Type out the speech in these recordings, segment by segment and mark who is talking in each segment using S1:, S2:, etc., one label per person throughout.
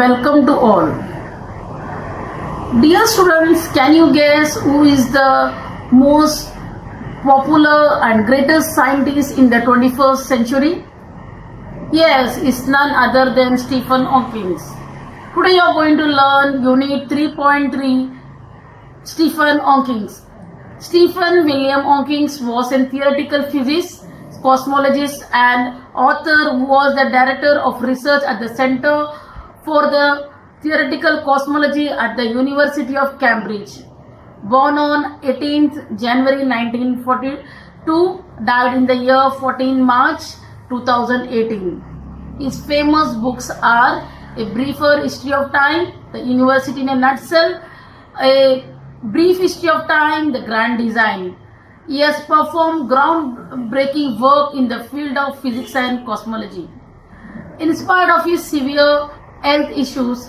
S1: and welcome to all. Dear students, can you guess who is the most popular and greatest scientist in the 21st century? Yes, it's none other than Stephen Hawking. Today you are going to learn Unit 3.3 Stephen Hawking. Stephen William Hawking was a theoretical physicist, cosmologist and author who was the director of research at the Center for the Theoretical Cosmology at the University of Cambridge. Born on 18th January 1942, died in the year 14 March 2018. His famous books are A Briefer History of Time, The University in a Nutshell, A Brief History of Time, The Grand Design. He has performed groundbreaking work in the field of physics and cosmology. In spite of his severe health issues,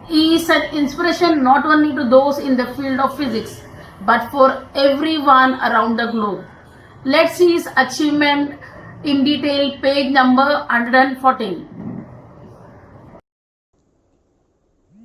S1: he is an inspiration not only to those in the field of physics, but for everyone around the globe. Let's see his achievement in detail, page number 114.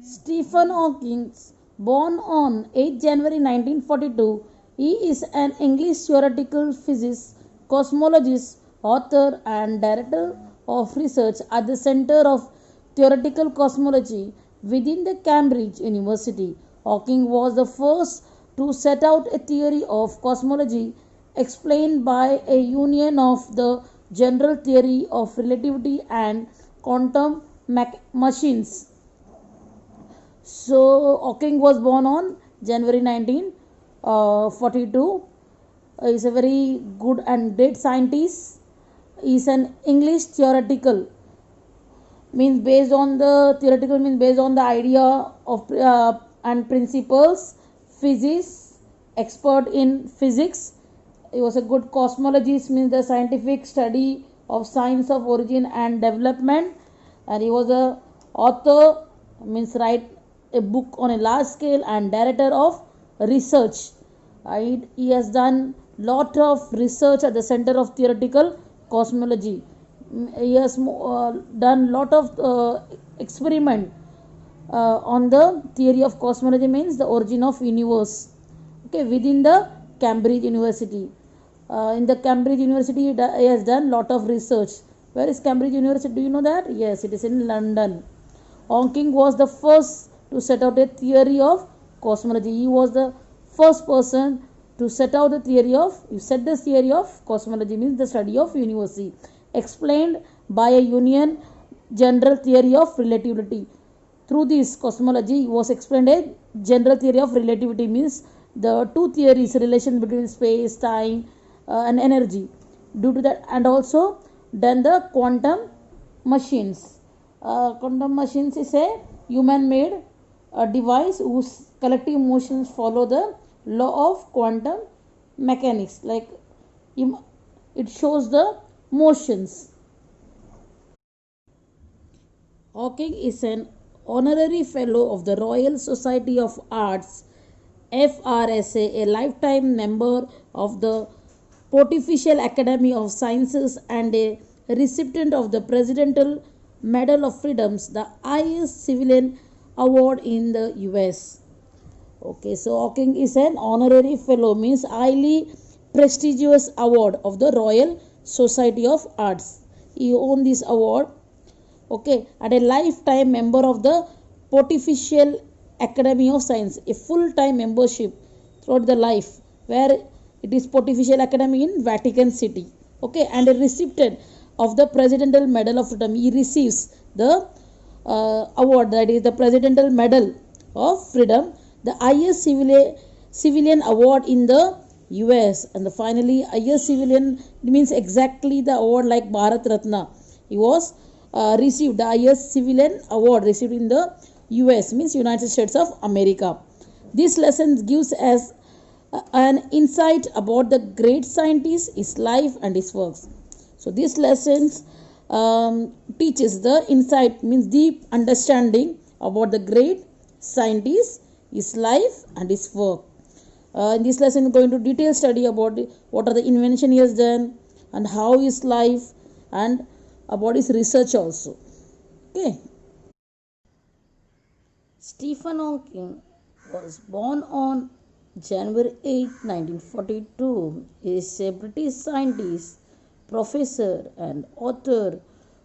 S2: Stephen Hawking, born on 8 January 1942, he is an English theoretical physicist, cosmologist, author and director of research at the Center of Theoretical Cosmology within the Cambridge University. Hawking was the first to set out a theory of cosmology explained by a union of the general theory of relativity and quantum machines. So Hawking was born on January 1942. He is a very good and great scientist. He is an English theoretical, means based on the theoretical means based on the idea of and principles, physics, expert in physics. He was a good cosmologist, means the scientific study of science of origin and development, and he was a author, means write a book on a large scale, and director of research. He has done lot of research at the Center of Theoretical Cosmology. He has done lot of experiment on the theory of cosmology, means the origin of universe, within the Cambridge University. In the Cambridge University he has done lot of research. Where is Cambridge University? Do you know that? Yes, it is in London. Hawking was the first to set out a theory of cosmology. He was the first person to set out the theory of, cosmology, means the study of universe, explained by a union general theory of relativity. Through this cosmology was explained a general theory of relativity, means the two theories, relation between space, time and energy. Due to that, and also then the quantum machines. Quantum machines is a human made device whose collective motions follow the law of quantum mechanics, like it shows the motions. Hawking is an honorary fellow of the Royal Society of Arts, FRSA, a lifetime member of the Pontifical Academy of Sciences, and a recipient of the Presidential Medal of Freedoms, the highest civilian award in the US. So Hawking is an honorary fellow, means highly prestigious award of the Royal Society of Arts. He won this award, and a lifetime member of the Pontifical Academy of Science, a full-time membership throughout the life, where it is Pontifical Academy in Vatican City, and a recipient of the Presidential Medal of Freedom. He receives the award, that is the Presidential Medal of Freedom, the highest civilian award in the US, and finally highest civilian means exactly the award like Bharat Ratna. He was received the highest civilian award received in the US, means United States of America. This lesson gives us an insight about the great scientist, his life and his works. So this lessons teaches the insight, means deep understanding about the great scientist, his life and his work. In this lesson we are going to detail study about what are the invention he has done and how his life and about his research also. Stephen Hawking was born on January 8, 1942. He is a British scientist, professor, and author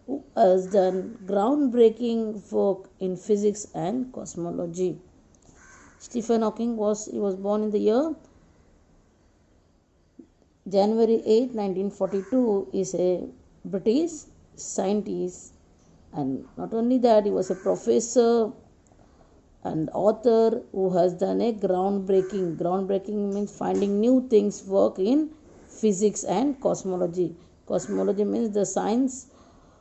S2: who has done groundbreaking work in physics and cosmology. Stephen Hawking was born in the year January 8, 1942. Is a British scientist, and not only that, he was a professor and author who has done a groundbreaking means finding new things work in physics and cosmology means the science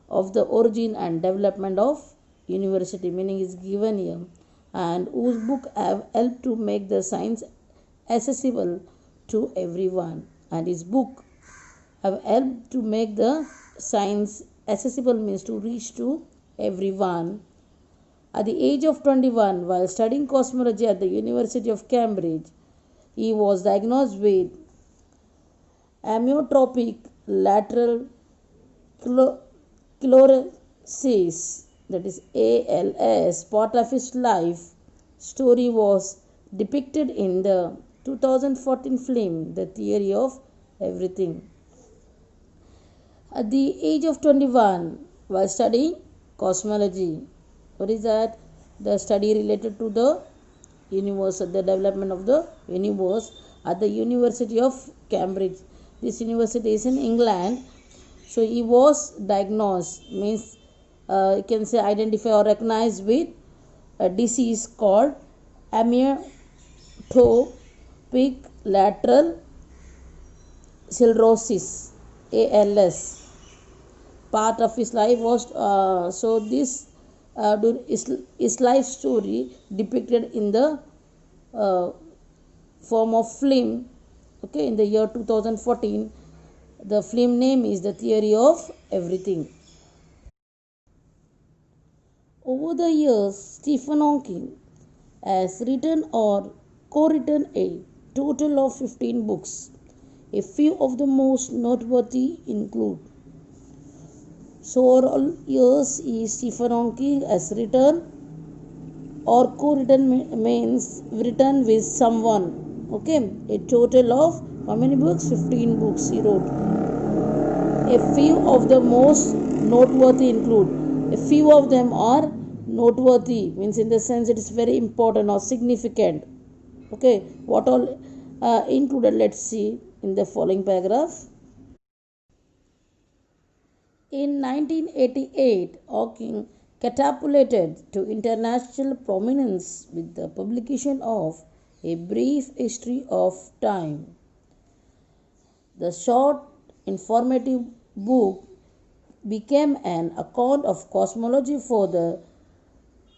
S2: of the origin and development of university meaning is given here, and whose book have helped to make the science accessible to everyone, and his book have helped to make the science accessible means to reach to everyone. At the age of 21, while studying cosmology at the University of Cambridge, he was diagnosed with amyotrophic lateral sclerosis, that is ALS. Part of his life story was depicted in the 2014 film The Theory of Everything. At the age of 21, while studying cosmology, what is that? The study related to the universe, the development of the universe at the University of Cambridge. This university is in England. So he was diagnosed, means you can say identify or recognized with a disease called amyotrophic lateral sclerosis, ALS. Part of his life was so this his life story depicted in the form of film, okay, in the year 2014. The film name is The Theory of Everything. Over the years, Stephen Hawking has written or co-written a total of 15 books. A few of the most noteworthy include: so overall years Stephen Hawking has written or co-written means written with someone, okay, a total of how many books? 15 books he wrote. A few of the most noteworthy include, a few of them are noteworthy means in the sense it is very important or significant, okay. What all included, let's see in the following paragraph. In 1988, Hawking catapulted to international prominence with the publication of A Brief History of Time. The short, informative book became an account of cosmology for the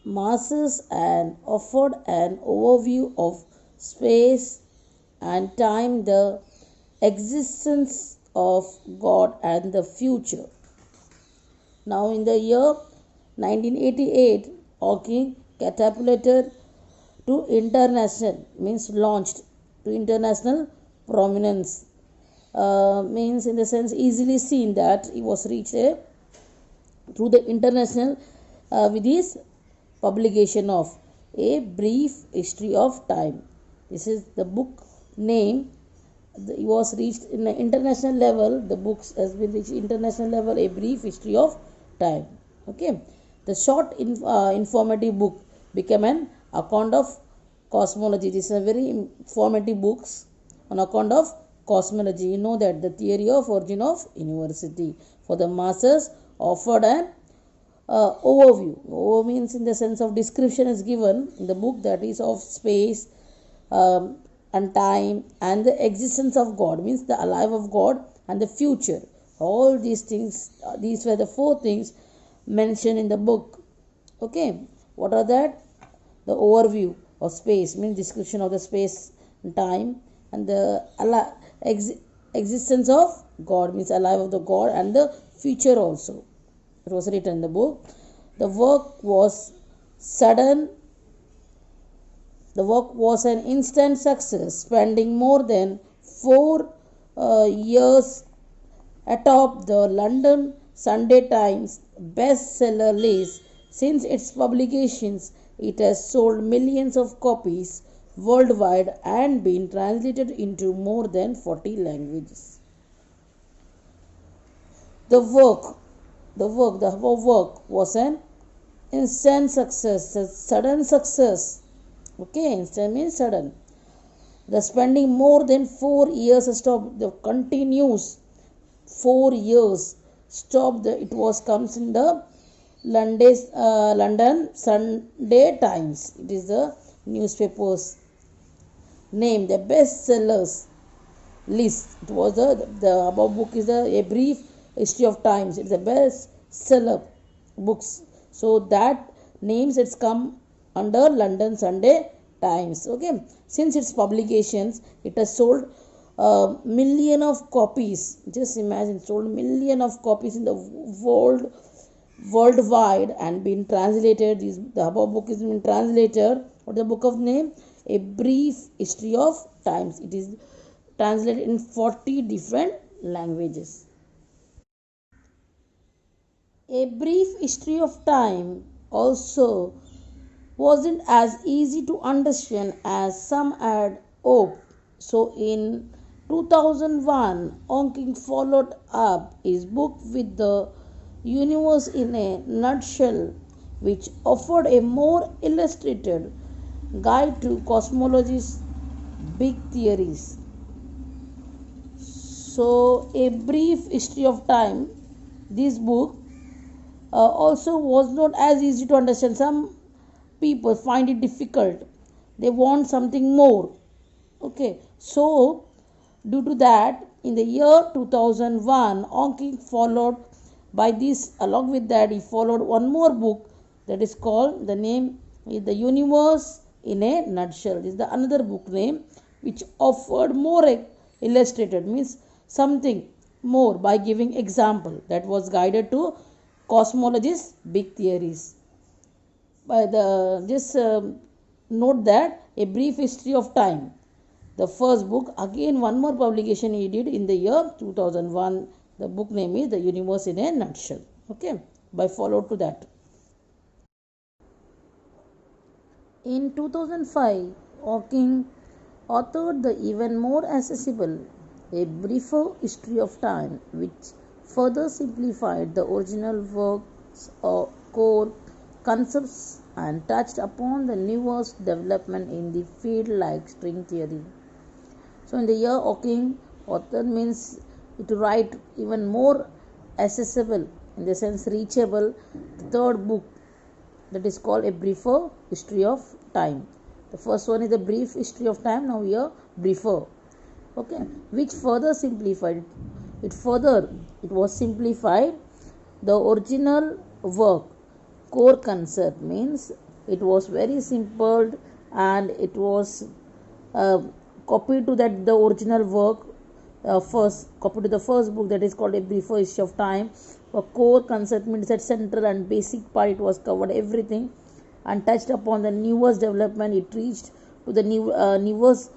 S2: masses and offered an overview of space and time, the existence of God, and the future. Now, in the year 1988, Hawking catapulted to international, means launched to international prominence. Means in the sense easily seen that he was reached through the international with his publication of A Brief History of Time. This is the book name. He was reached in the international level. The books has been reached international level. A Brief History of Time. Okay, the short informative book became an account of cosmology. These are very informative books on account of cosmology. You know that the theory of origin of university for the masses offered an overview. Overview means in the sense of description is given in the book, that is of space and time and the existence of God, means the alive of God and the future. All these things, these were the 4 things mentioned in the book. Okay, what are that? The overview of space means description of the space and time, and the existence of God means alive of the God, and the future also. It was written in the book. The work was sudden. The work was an instant success, spending more than 4 years atop the London Sunday Times bestseller list. Since its publications, It has sold millions of copies worldwide and been translated into more than 40 languages. The work was an instant success, a sudden success. Okay, instant means sudden. The spending more than 4 years stopped the continues 4 years stopped the, it was comes in the London Sunday Times. It is the newspaper's name, the bestsellers list. It was the above book is a brief history of times. It's the best seller books. So that names it's come under London Sunday Times. Okay, since its publications, it has sold million of copies. Just imagine, sold million of copies in the worldwide and been translated. The above book is been translated. What the book of name? A Brief History of Times. It is translated in 40 different languages. A Brief History of Time also wasn't as easy to understand as some had hoped. So in 2001, Hawking followed up his book with The Universe in a Nutshell, which offered a more illustrated guide to cosmology's big theories. So, A Brief History of Time, this book also was not as easy to understand. Some people find it difficult, they want something more. Okay, so due to that, in the year 2001, Hawking followed by this, along with that, he followed one more book that is called, the name is The Universe in a Nutshell. This is the another book name which offered more illustrated, means something more by giving example that was guided to cosmology's big theories. By the just note that A Brief History of Time, the first book, again one more publication he did in the year 2001. The book name is The Universe in a Nutshell. Okay, by followed to that. In 2005, Hawking authored the even more accessible A Briefer History of Time, which further simplified the original work's core concepts and touched upon the newest development in the field like string theory. So in the year Hawking authored means to write even more accessible, in the sense reachable, the third book that is called A Briefer History of Time. The first one is The Brief History of Time, now here briefer. Okay, which further simplified it was simplified the original work core concept, means it was very simple and it was copied to that the original work, first copied to the first book that is called A Briefer History of Time. A core concept means that central and basic part, it was covered everything and touched upon the newest development. It reached to the newest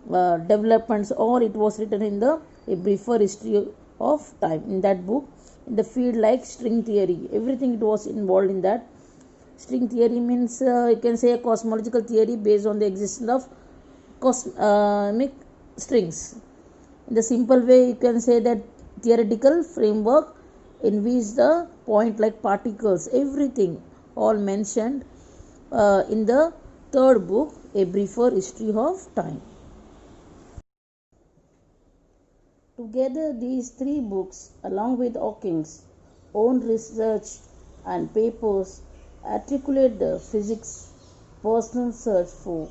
S2: developments, or it was written in the A Briefer History of Time. In that book, in the field like string theory, everything it was involved in that. String theory means you can say a cosmological theory based on the existence of cosmic strings. In the simple way, you can say that theoretical framework in which the point like particles, everything all mentioned in the third book, A Briefer History of Time. Together, these three books, along with Hawking's own research and papers, articulate the physics' personal search for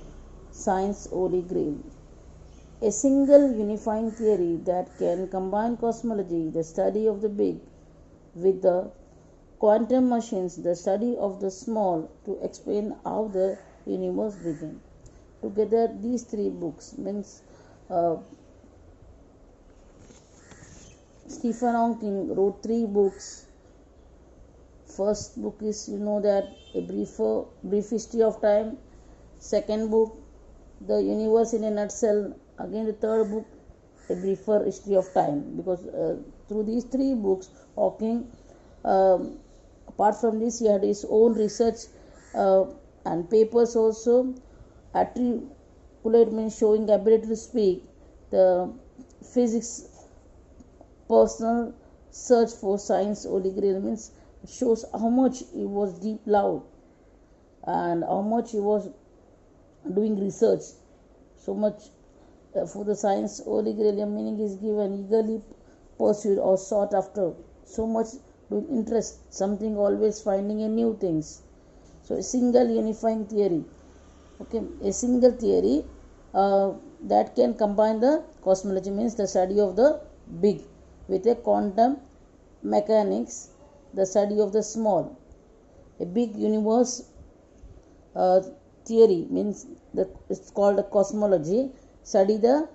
S2: science holy grail. A single unifying theory that can combine cosmology, the study of the big, with the quantum machines, the study of the small, to explain how the universe began. Together, these three books means Stephen Hawking wrote three books. First book is, you know, that A Brief History of Time. Second book, The Universe in a Nutshell. Again, the third book, A Briefer History of Time. Because through these three books, Hawking, apart from this, he had his own research and papers also. Articulate means showing ability to speak. The physics personal search for science holy grail means it shows how much he was deep love and how much he was doing research so much for the science holy grail. A meaning is given eagerly pursued or sought after, so much doing interest, something always finding a new things. So a single unifying theory, okay, a single theory that can combine the cosmology means the study of the big with a quantum mechanics, the study of the small. A big universe uh, theory means that it's called a cosmology, study the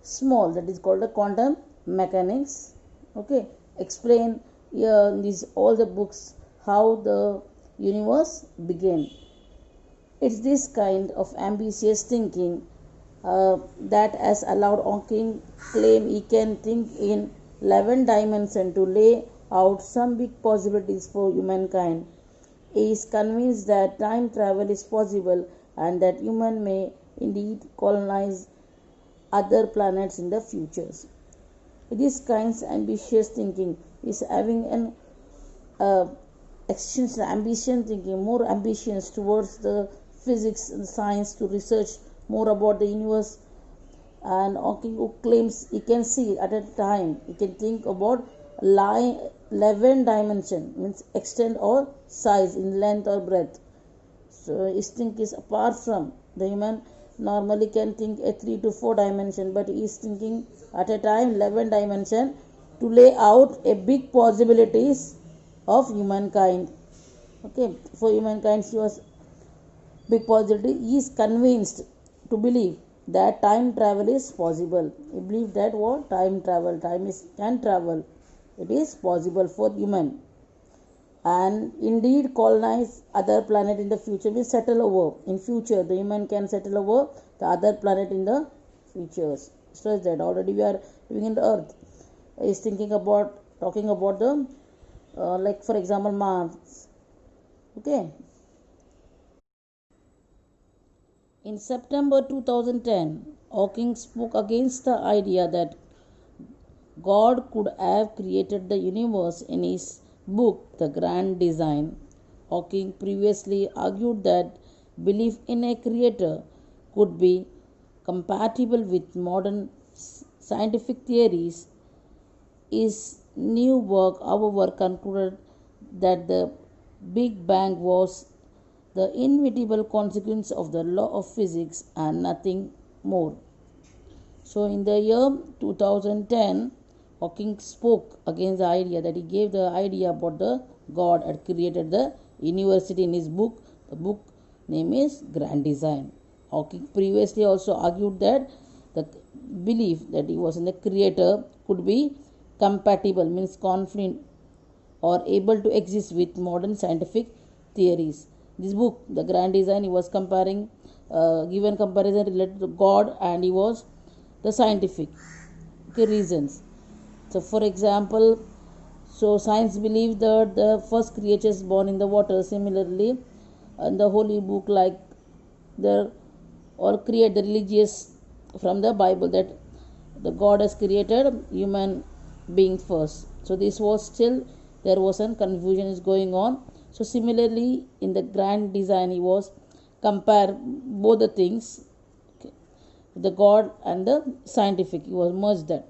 S2: small, that is called the quantum mechanics. Okay, explain in these all the books how the universe began. It's this kind of ambitious thinking that has allowed Hawking claim he can think in 11 dimensions to lay out some big possibilities for humankind. He is convinced that time travel is possible and that human may indeed colonize other planets in the futures. This kind of ambitious thinking is having an extension ambition thinking, more ambitions towards the physics and science to research more about the universe. And Hawking who claims he can see at a time, he can think about 11 dimension means extent or size in length or breadth. So his think is apart from the human normally can think a 3 to 4 dimension, but he is thinking at a time 11 dimension to lay out a big possibilities of humankind. Okay, for humankind he was big possibility. He is convinced to believe that time travel is possible. He believes that what time travel, time is can travel, it is possible for human, and indeed colonize other planet in the future means settle over in future. The human can settle over the other planet in the futures. So that already we are living in the earth. He is thinking about talking about the like for example Mars. Okay. In September 2010, Hawking spoke against the idea that God could have created the universe in his book, The Grand Design. Hawking previously argued that belief in a creator could be compatible with modern scientific theories. His new work, however, concluded that the Big Bang was the inevitable consequence of the law of physics and nothing more. So, in the year 2010, Hawking spoke against the idea that he gave the idea about the God had created the university in his book. The book name is Grand Design. Hawking previously also argued that the belief that he was in the creator could be compatible, means confident or able to exist with modern scientific theories. This book, The Grand Design, he was comparing, given comparison related to God and he was the scientific reasons. So, for example, so science believes that the first creatures born in the water. Similarly, in the holy book, like the or create the religious from the Bible that the God has created human being first. So this was still there was some confusion is going on. So similarly, in the Grand Design, he was compare both the things, okay, the God and the scientific. He was merged that.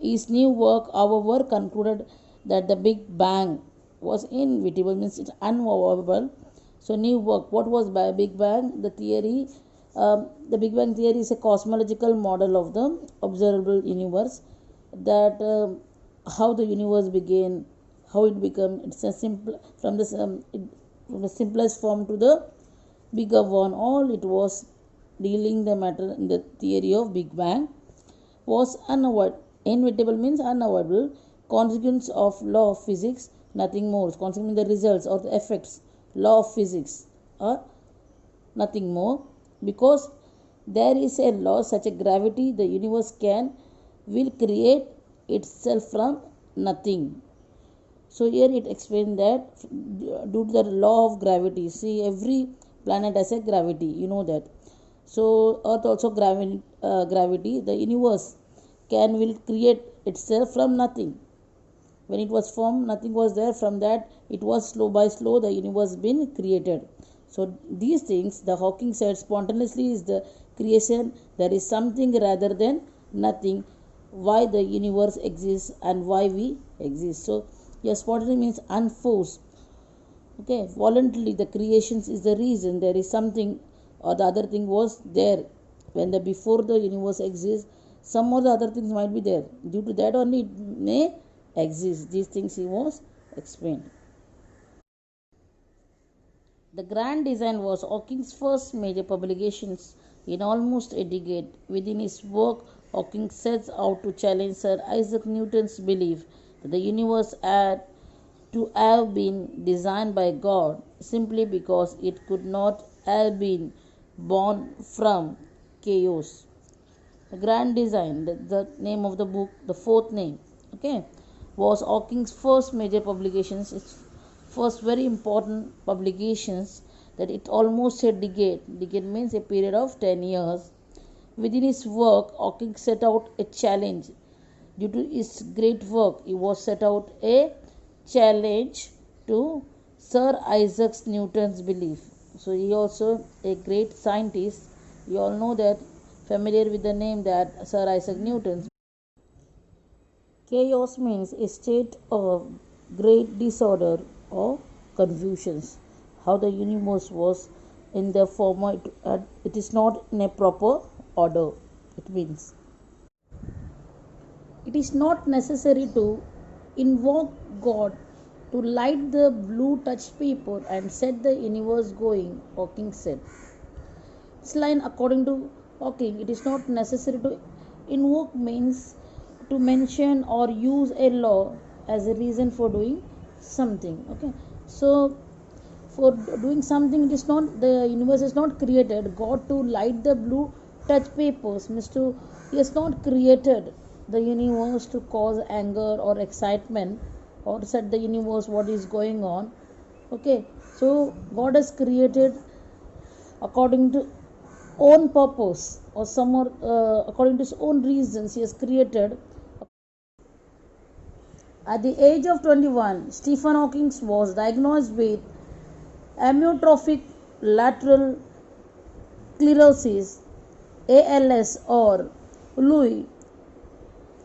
S2: His new work, however, concluded that the Big Bang was inevitable, means it's unavoidable. So new work, what was by Big Bang? The theory, the Big Bang theory is a cosmological model of the observable universe. That how the universe began, how it became. It's a simple from the simplest form to the bigger one. All it was dealing the matter in the theory of Big Bang was unavoidable. Inevitable means unavoidable consequence of law of physics, nothing more. Consequence the results or the effects, law of physics, or nothing more. Because there is a law such a gravity, the universe will create itself from nothing. So here it explains that due to the law of gravity, see every planet has a gravity, you know that. So earth also gravity, the universe will create itself from nothing. When it was formed, nothing was there. From that, it was slow by slow the universe been created. So these things, the Hawking said, spontaneously is the creation. There is something rather than nothing, why the universe exists and why we exist. So yeah, spontaneous means unforced. Okay, voluntarily the creations is the reason. There is something or the other thing was there when the before the universe exists. Some or the other things might be there, due to that only it may exist. These things he was explained. The Grand Design was Hawking's first major publications in almost a decade. Within his work, Hawking sets out to challenge Sir Isaac Newton's belief that the universe had to have been designed by God simply because it could not have been born from chaos. The Grand Design, the name of the book, the fourth name, okay, was Hawking's first major publications. Its first very important publications, that it almost a decade. Decade means a period of 10 years. Within his work, Hawking set out a challenge. Due to his great work, he was set out a challenge to Sir Isaac Newton's belief. So he also a great scientist. You all know that, familiar with the name that Sir Isaac Newton. Chaos means a state of great disorder or confusions. How the universe was in the form, it is not in a proper order. It means it is not necessary to invoke God to light the blue touch paper and set the universe going, Hawking said. This line, according to Hawking, it is not necessary to invoke means to mention or use a law as a reason for doing something. Okay, so for doing something, it is not, the universe is not created. God to light the blue touch papers means to, he has not created the universe to cause anger or excitement or set the universe what is going on. Okay, so God has created according to own purpose or some more according to his own reasons. He has created. At the age of 21, Stephen Hawking was diagnosed with amyotrophic lateral sclerosis, ALS, or Lou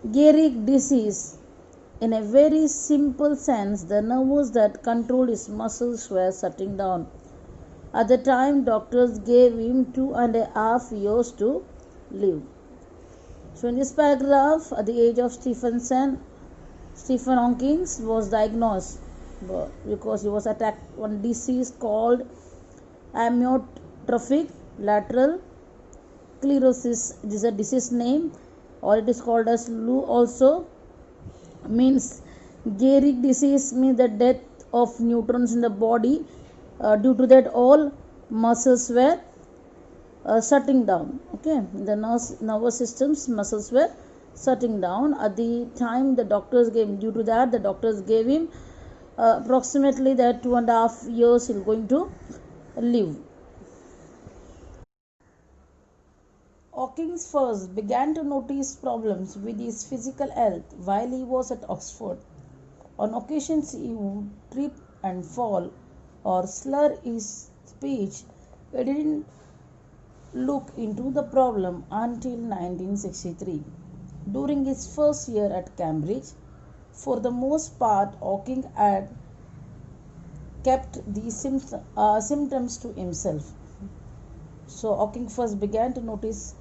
S2: Gehrig disease. In a very simple sense, the nerves that controlled his muscles were shutting down. At the time, doctors gave him 2.5 years to live. So in this paragraph, at the age of Stephen Hawking was diagnosed because he was attacked one disease called amyotrophic lateral sclerosis. This is a disease name, or it is called as Lou also. Means Gehrig disease means the death of neutrons in the body. Due to that, all muscles were shutting down. Okay, the nervous system's muscles were shutting down. At the time the doctors gave him, due to that the doctors gave him approximately that 2.5 years he's going to live. Hawking first began to notice problems with his physical health while he was at Oxford. On occasions he would trip and fall or slur his speech. He didn't look into the problem until 1963. During his first year at Cambridge, for the most part, Hawking had kept these symptoms to himself. So Hawking first began to notice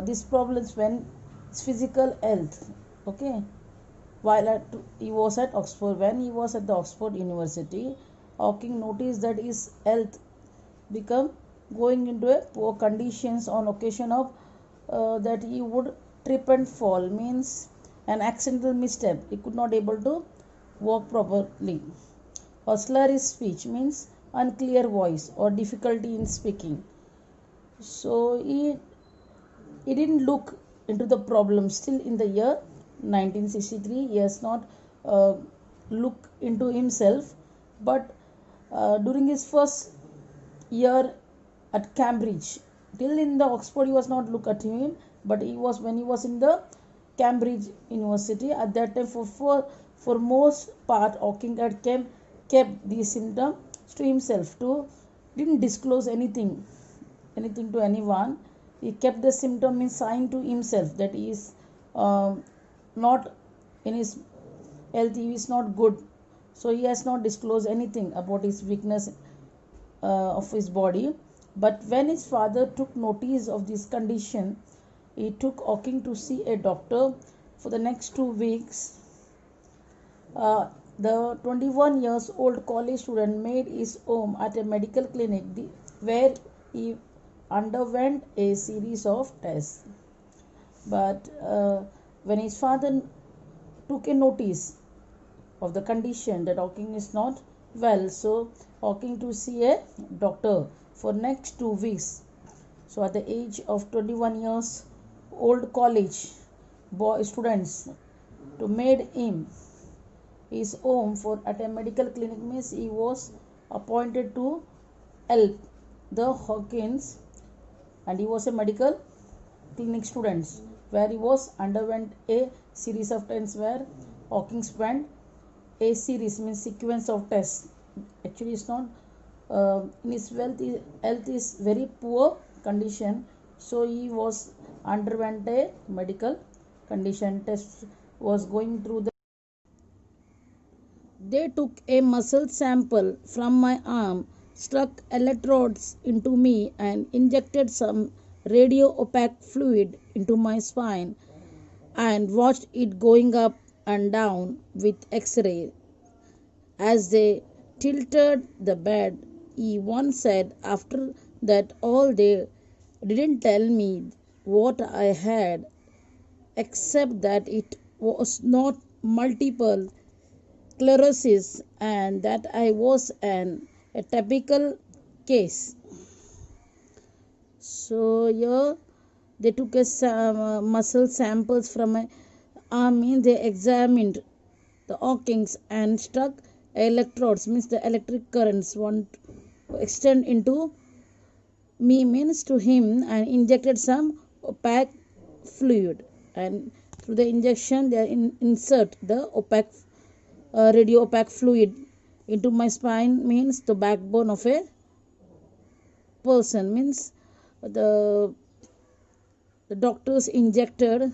S2: these problems when his physical health. Okay, while he was at Oxford, when he was at the Oxford University, Hawking noticed that his health become going into a poor conditions on occasion of that he would trip and fall, means an accidental misstep. He could not able to walk properly. Or slur his speech means unclear voice or difficulty in speaking. So he didn't look into the problem. Still in the year 1963, he has not looked into himself, but during his first year at Cambridge. Till in the Oxford, he was not look at him, but he was when he was in the Cambridge University at that time. For most part, Hawking had kept these symptoms to himself. To didn't disclose anything to anyone. He kept the symptom in sign to himself that he is not in his health. He is not good, so he has not disclosed anything about his weakness of his body. But when his father took notice of this condition, he took Hawking to see a doctor. For the next 2 weeks, the 21 years old college student made his home at a medical clinic where he underwent a series of tests. But when his father took a notice of the condition that Hawking is not well, so Hawking to see a doctor for next 2 weeks. So at the age of 21 years old, college boy students to made him his home for at a medical clinic means he was appointed to help the Hawkins, and he was a medical clinic student where he was underwent a series of tests where Hawkins went a series means sequence of tests. Actually, it's not in his health is very poor condition, so he was underwent a medical condition test was going through. They took a muscle sample from my arm, stuck electrodes into me, and injected some radio opaque fluid into my spine and watched it going up and down with X-ray. As they tilted the bed, he once said after that all they didn't tell me what I had, except that it was not multiple sclerosis and that I was a typical case. So here they took a muscle samples from my arm, means they examined the Hawkins and struck electrodes, means the electric currents want to extend into me, means to him, and injected some opaque fluid, and through the injection they insert the opaque radio opaque fluid into my spine, means the backbone of a person, means the doctors injected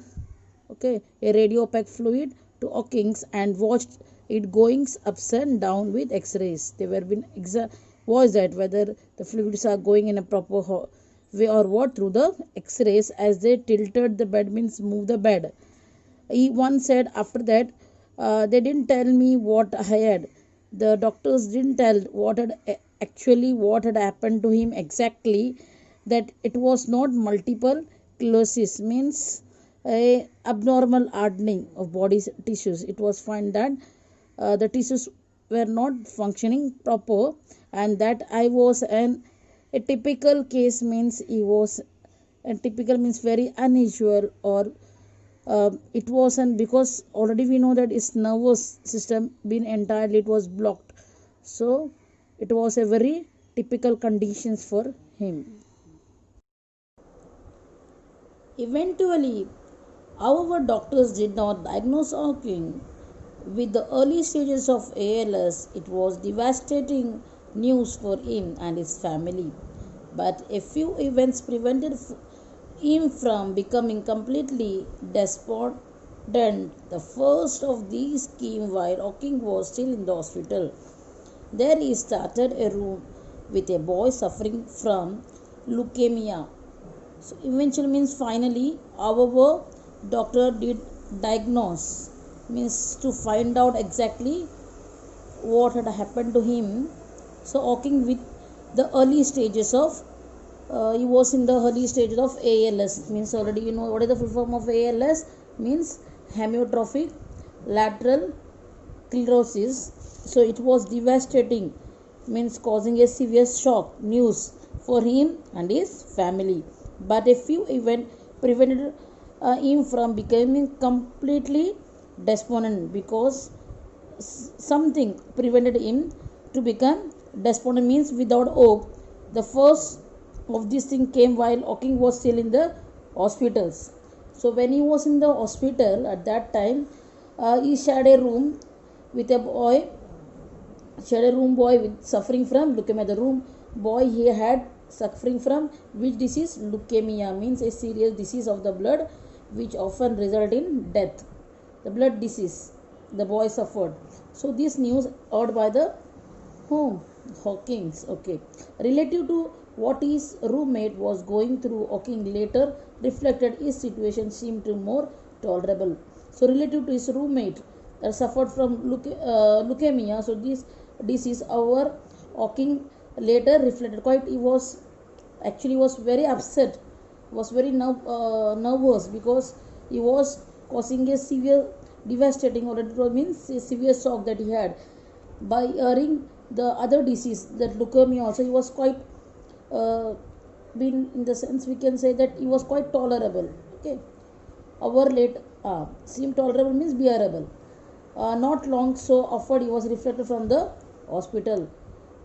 S2: a radio opaque fluid to Hawkins and watched it going ups and down with X-rays. They were been was that whether the fluids are going in a proper way or what through the X-rays as they tilted the bed, means move the bed. He once said after that they didn't tell me what I had. The doctors didn't tell what had happened to him exactly. That it was not multiple sclerosis, means a abnormal hardening of body tissues. It was found that the tissues were not functioning proper, and that I was a typical case, means he was a typical means very unusual, or it wasn't, because already we know that his nervous system been entirely it was blocked, so it was a very typical conditions for him. Eventually, however, doctors did not diagnose Hawking with the early stages of ALS. It was devastating news for him and his family, but a few events prevented him from becoming completely despondent. The first of these came while Hawking was still in the hospital. There he started a room with a boy suffering from leukemia. So eventually means finally, however, doctor did diagnose, means to find out exactly what had happened to him. So Hawking with the early stages of he was in the early stages of ALS, means already you know what is the full form of ALS, means amyotrophic lateral sclerosis. So it was devastating, means causing a severe shock news for him and his family, but a few events prevented him from becoming completely despondent, because something prevented him to become despondent, means without hope. The first of this thing came while Hawking was still in the hospitals. So when he was in the hospital at that time, he shared a room with a boy, shared a room boy with suffering from leukemia. The room boy he had suffering from which disease? Leukemia, means a serious disease of the blood which often result in death. The blood disease the boy suffered. So this news heard by the whom? Hawkins. Okay. Relative to what his roommate was going through, Hawking later reflected his situation seemed to more tolerable. So relative to his roommate that suffered from leukemia, so this disease, our Hawking later reflected quite he was actually was very upset, was very nervous because he was causing a severe devastating or it means a severe shock that he had by hearing the other disease that leukemia also. He was quite been in the sense we can say that he was quite tolerable. Okay, hour late seem tolerable means bearable. Not long so offered he was reflected from the hospital.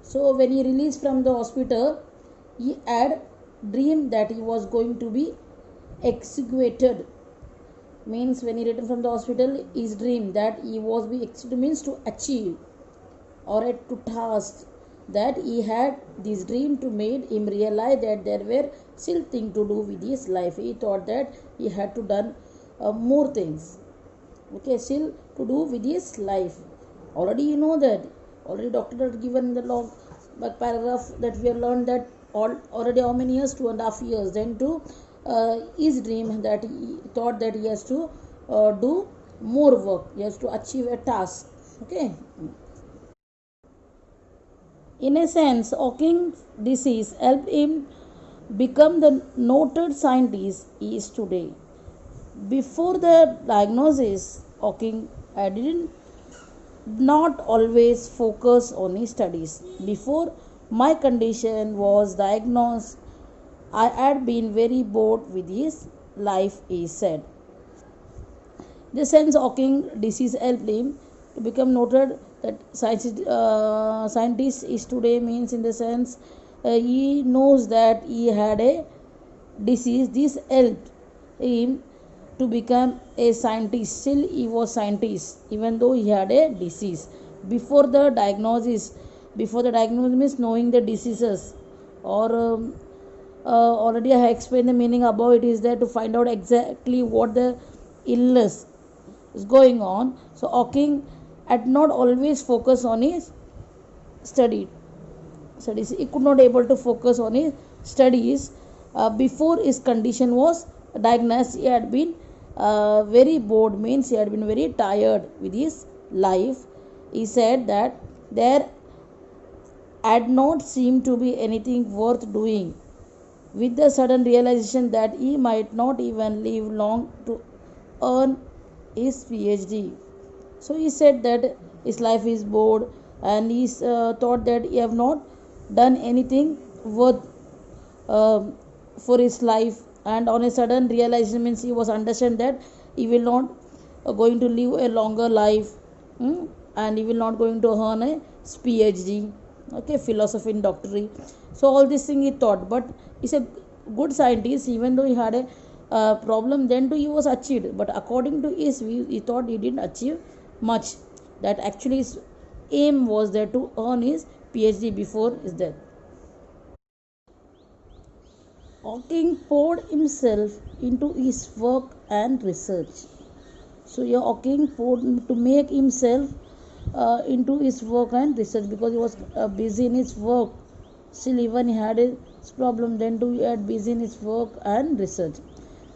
S2: So when he released from the hospital, he had dreamed that he was going to be executed. Means when he returned from the hospital, his dream that he was be executed means to achieve or to task that he had this dream to made him realize that there were still things to do with his life. He thought that he had to done more things. Okay, still to do with his life. Already you know that. Already doctor had given the log but paragraph that we have learned that already how many years? 2.5 years. Then to his dream that he thought that he has to do more work. He has to achieve a task. Okay. In a sense, Hawking's disease helped him become the noted scientist he is today. Before the diagnosis, Hawking didn't not always focus on his studies. Before my condition was diagnosed, I had been very bored with his life, he said. The sense Hawking disease helped him to become noted that scientist is today means in the sense he knows that he had a disease. This helped him to become a scientist. Still he was scientist even though he had a disease. Before the diagnosis means knowing the diseases or already I have explained the meaning above. It is there to find out exactly what the illness is going on. So Hawking had not always focus on his studies. He could not able to focus on his studies before his condition was diagnosed. He had been very bored, means he had been very tired with his life. He said that there had not seemed to be anything worth doing. With the sudden realization that he might not even live long to earn his PhD. So he said that his life is bored and he thought that he have not done anything worth for his life, and on a sudden realization means he was understand that he will not going to live a longer life and he will not going to earn a PhD. Okay, philosophy in doctorate. So all this thing he thought, but he's a good scientist even though he had a problem then too he was achieved, but according to his view he thought he didn't achieve much, that actually his aim was there to earn his PhD before his death. Hawking poured himself into his work and research. So here Hawking poured to make himself into his work and research because he was busy in his work. Still even he had a problem then too he had busy in his work and research.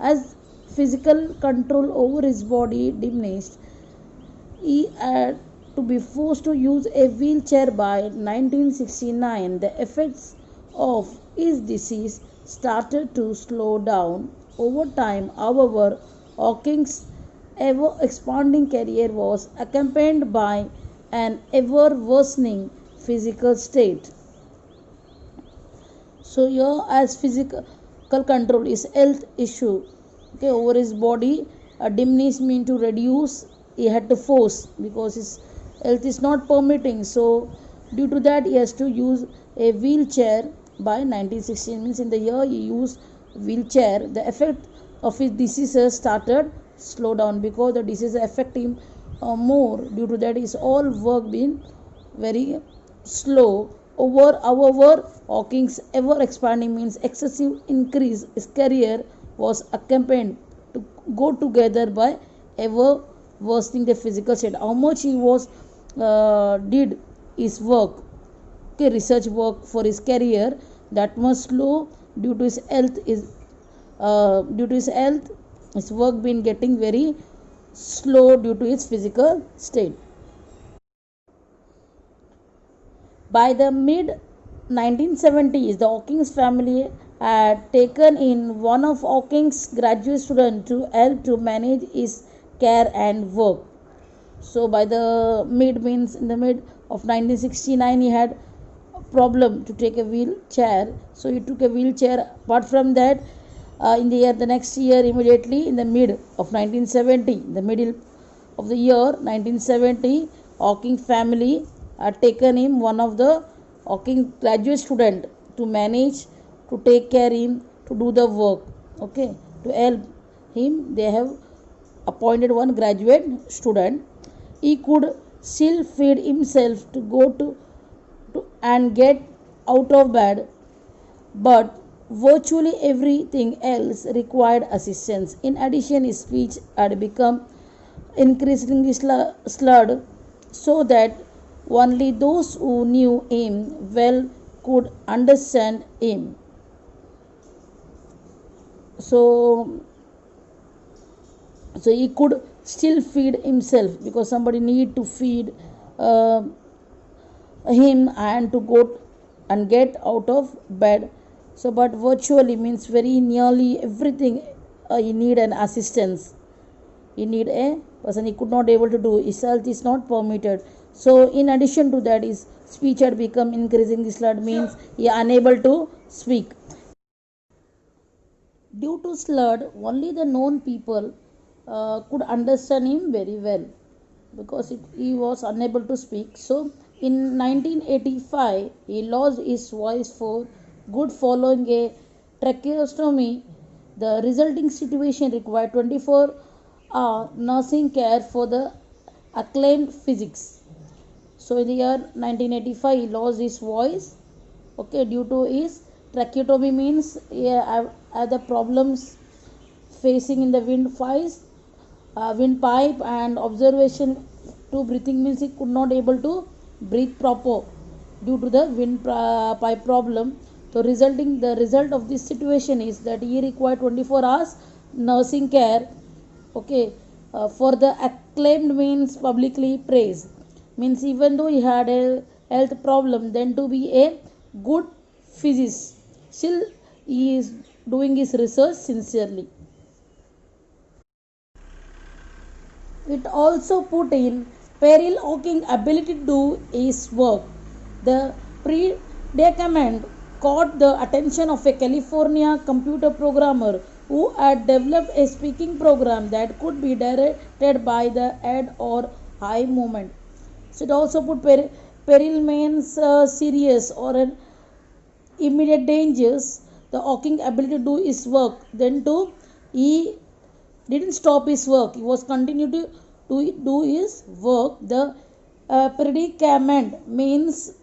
S2: As physical control over his body diminished, he had to be forced to use a wheelchair by 1969. The effects of his disease started to slow down over time. However, Hawking's ever expanding career was accompanied by an ever worsening physical state. So here as physical control is health issue, okay, over his body, diminish mean to reduce, he had to force because his health is not permitting. So due to that he has to use a wheelchair by 1916, means in the year he used wheelchair, the effect of his diseases started slow down, because the disease affect him more. Due to that, his all work been very slow. However, Hawking's ever expanding means excessive increase his career was accompanied to go together by ever worsening the physical state. How much he was did his work, okay, research work for his career, that much slow due to his health is due to his health, his work been getting very slow due to his physical state. By the mid 1970s, the Hawkins family had taken in one of Hawkins' graduate students to help to manage his care and work. So by the mid, means in the mid of 1969, he had a problem to take a wheelchair. So he took a wheelchair. Apart from that, in the next year, immediately in the mid of 1970, the middle of the year 1970, Hawking family had taken him one of the Hawking graduate student to manage, to take care him, to do the work, okay, to help him. They have appointed one graduate student. He could still feed himself to go to and get out of bed, but virtually everything else required assistance. In addition, his speech had become increasingly slurred, so that only those who knew him well could understand him. So, so he could still feed himself, because somebody need to feed uh, him and to go and get out of bed. So but virtually means very nearly everything he need an assistance, he need a person, he could not able to do, his health is not permitted. So in addition to that, his speech had become increasingly slurred, means he unable to speak. Due to slurred, only the known people could understand him very well, because he was unable to speak. So in 1985, he lost his voice for good following a tracheostomy. The resulting situation required 24-hour nursing care for the acclaimed physicists. So in the year 1985, he lost his voice, okay, due to his tracheotomy, means had the problems facing in the windpipe and observation to breathing, means he could not able to breathe proper due to the windpipe problem. So the result of this situation is that he required 24 hours nursing care, okay, for the acclaimed, means publicly praised, means even though he had a health problem, then to be a good physicist, still he is doing his research sincerely. It also put in peril Hawking's ability to do his work. The predicament caught the attention of a California computer programmer who had developed a speaking program that could be directed by the head or eye movement. So it also put peril means serious or an immediate dangers the Hawking ability to do his work. Then too, he didn't stop his work, he was continued to do his work. The predicament means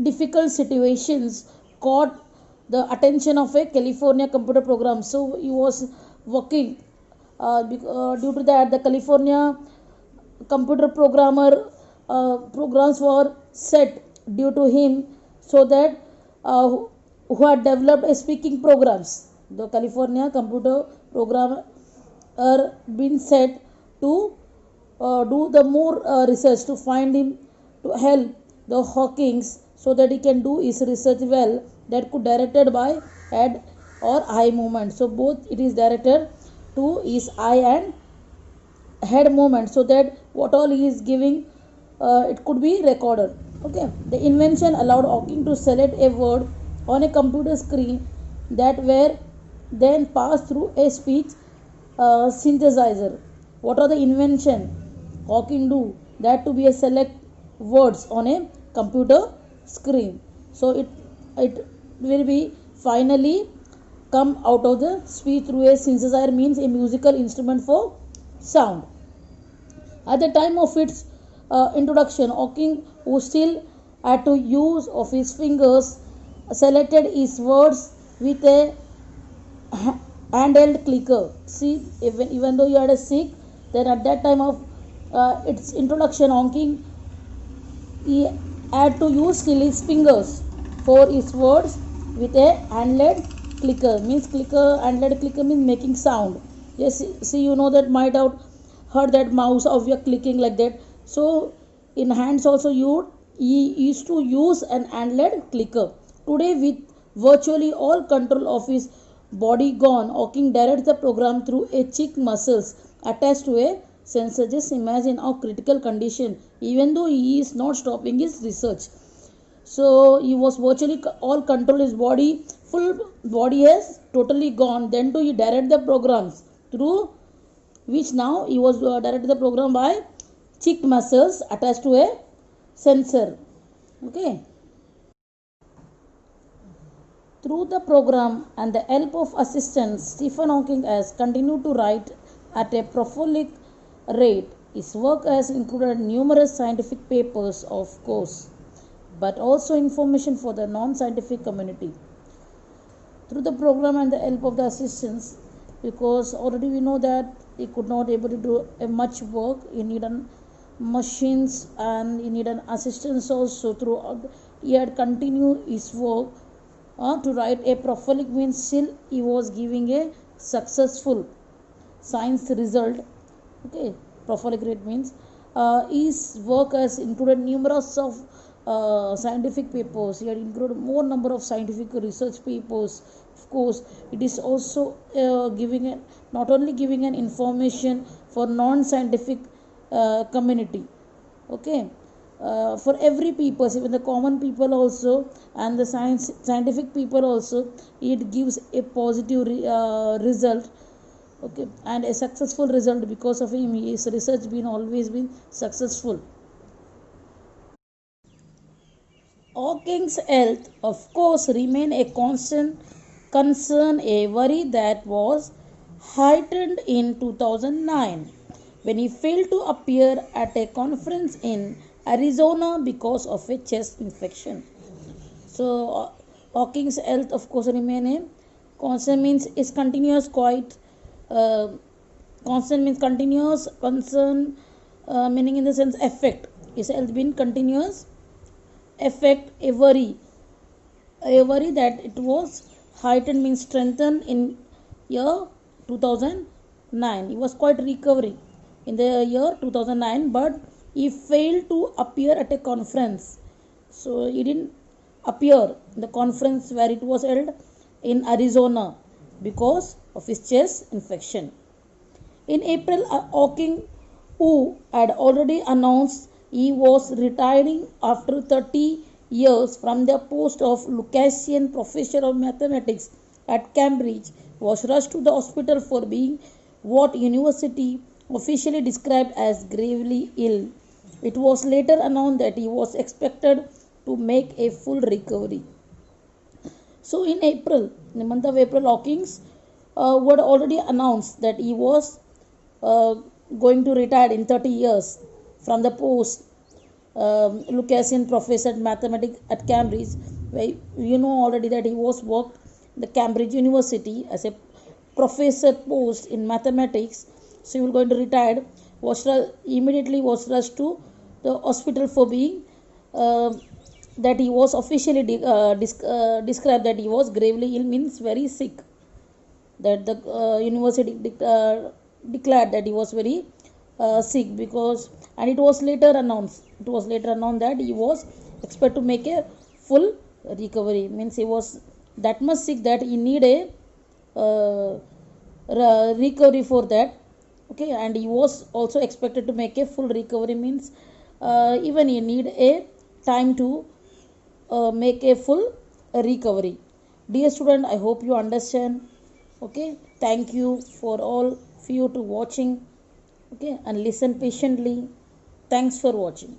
S2: difficult situations caught the attention of a California computer program. So he was working, due to that the California computer programmer programs were set due to him, so that who had developed a speaking programs. The California computer programmer been set to do the more research to find him, to help the Hawkins, so that he can do his research well, that could directed by head or eye movement. So both it is directed to his eye and head movement, so that what all he is giving, it could be recorded. Okay, the invention allowed Hawking to select a word on a computer screen that were then passed through a speech synthesizer. What are the invention Hawking do? That to be a select words on a computer screen. So it will be finally come out of the speech through a synthesizer, means a musical instrument for sound. At the time of its introduction, Hawking, who still had to use of his fingers, selected his words with a handheld clicker. See, even though you had a sick, then at that time of its introduction, Hawking, he had to use still his fingers for his words with a handheld clicker. Means clicker, handheld clicker means making sound. Yes, see, you know that might have heard that mouse of your clicking like that. So in hands also he used to use an handheld clicker. Today, with virtually all control of his body gone, Hawking directs the program through a cheek muscles attached to a sensor. Just imagine how critical condition, even though he is not stopping his research. So he was virtually all control his body, full body has totally gone. Then to he direct the programs through which now he was directed the program by cheek muscles attached to a sensor. Okay. Through the program and the help of assistants, Stephen Hawking has continued to write at a prolific rate. His work has included numerous scientific papers, of course, but also information for the non-scientific community. Through the program and the help of the assistants, because already we know that he could not able to do much work, he needed machines and he needed assistance also. Throughout he had continued his work to write a prolific, means still he was giving a successful science result. Okay, prolific rate means his work has included numerous of scientific papers. He had included more number of scientific research papers. Of course, it is also not only giving an information for non-scientific community. Okay, for every people, even the common people also and the scientific people also, it gives a positive result. Okay, and a successful result. Because of him, his research been always been successful. Hawking's health, of course, remained a constant concern, a worry that was heightened in 2009 when he failed to appear at a conference in Arizona because of a chest infection. So, Hawking's health, of course, remained a constant, means is continuous, quite constant means continuous, concern meaning in the sense effect. His health been continuous, effect a worry that it was heightened means strengthened in year 2009. He was quite recovering in the year 2009, but he failed to appear at a conference. So he didn't appear in the conference where it was held in Arizona because of his chest infection. In April, Hawking, who had already announced he was retiring after 30 years from the post of Lucasian Professor of Mathematics at Cambridge, was rushed to the hospital for being what university officially described as gravely ill. It was later announced that he was expected to make a full recovery. So in April, in the month of April, Hawkins would already announced that he was going to retire in 30 years from the post Lucasian Professor at Mathematics at Cambridge. Where you know already that he was worked in the Cambridge University as a professor post in mathematics. So he was going to retire. Immediately was rushed to the hospital for being that he was officially described that he was gravely ill, means very sick. That the university declared that he was very sick, because, and it was later announced that he was expected to make a full recovery, means he was that much sick that he need a recovery for that. Okay, and he was also expected to make a full recovery, means even he need a time to make a full recovery. Dear student, I hope you understand. Okay, thank you for all of you to watching. Okay, and listen patiently. Thanks for watching.